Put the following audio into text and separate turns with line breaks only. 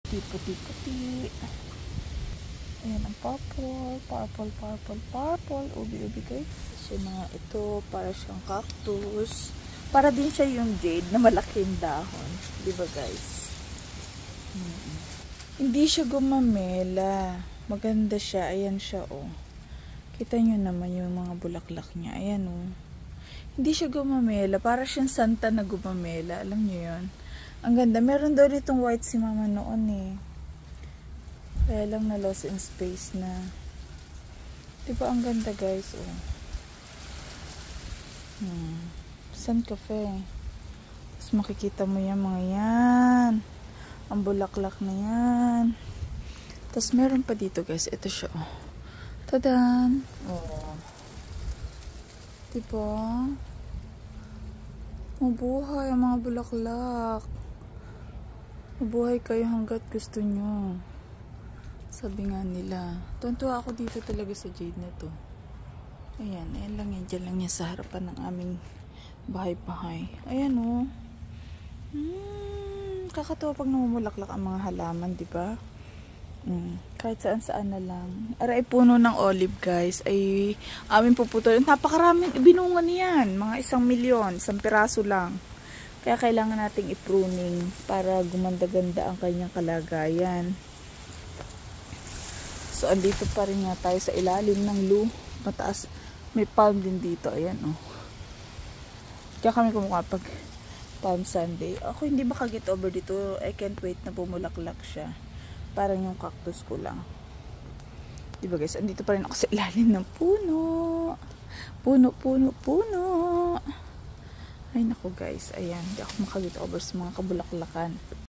Puti-puti. Ayan ang purple. Ubi-ubi guys. So, mga ito, para siyang cactus. Para din siya yung jade na malaking dahon. Diba guys? Hindi siya gumamela. Maganda siya. Ayan siya, oh. Kita nyo naman yung mga bulaklak niya. Ayan, oh. Hindi siya gumamela. Para siyang santa na gumamela. Alam nyo yun? Ang ganda. Meron daw ditong white si mama noon, eh. Kaya lang na lost in space na. Diba ang ganda guys, oh. Sun cafe. Tapos makikita mo yan mga yan. Ang bulaklak na yan. Tapos meron pa dito guys. Ito siya, oh. Tadan! Oh. Diba? Mabuhay ang mga bulaklak. Mabuhay kayo hanggat gusto nyo. Sabi nga nila. Tuntua ako dito talaga sa jade na to. Ayan, ayan lang yan. Diyan lang yan sa harapan ng aming bahay-bahay. Ayan, oh. Kakatawa pag namumulaklak ang mga halaman, diba? Kahit saan-saan na lang. Aray, puno ng olive, guys. Ay, aming puputulin. Napakaraming binunga niyan. Mga 1,000,000. 1 piraso lang. Kaya kailangan nating i-pruning para gumanda-ganda ang kanyang kalagayan. So, andito pa rin nga tayo sa ilalim ng mataas. May palm din dito. Ayan, oh. Kaya kami kumukha pag Palm Sunday. Ako hindi makaget over dito. I can't wait na pumulaklak siya. Parang yung cactus ko lang. Diba guys? Andito pa rin ako sa ilalim ng puno. Puno. Ay naku guys. Ayan. Hindi ako makaget over sa mga kabulaklakan.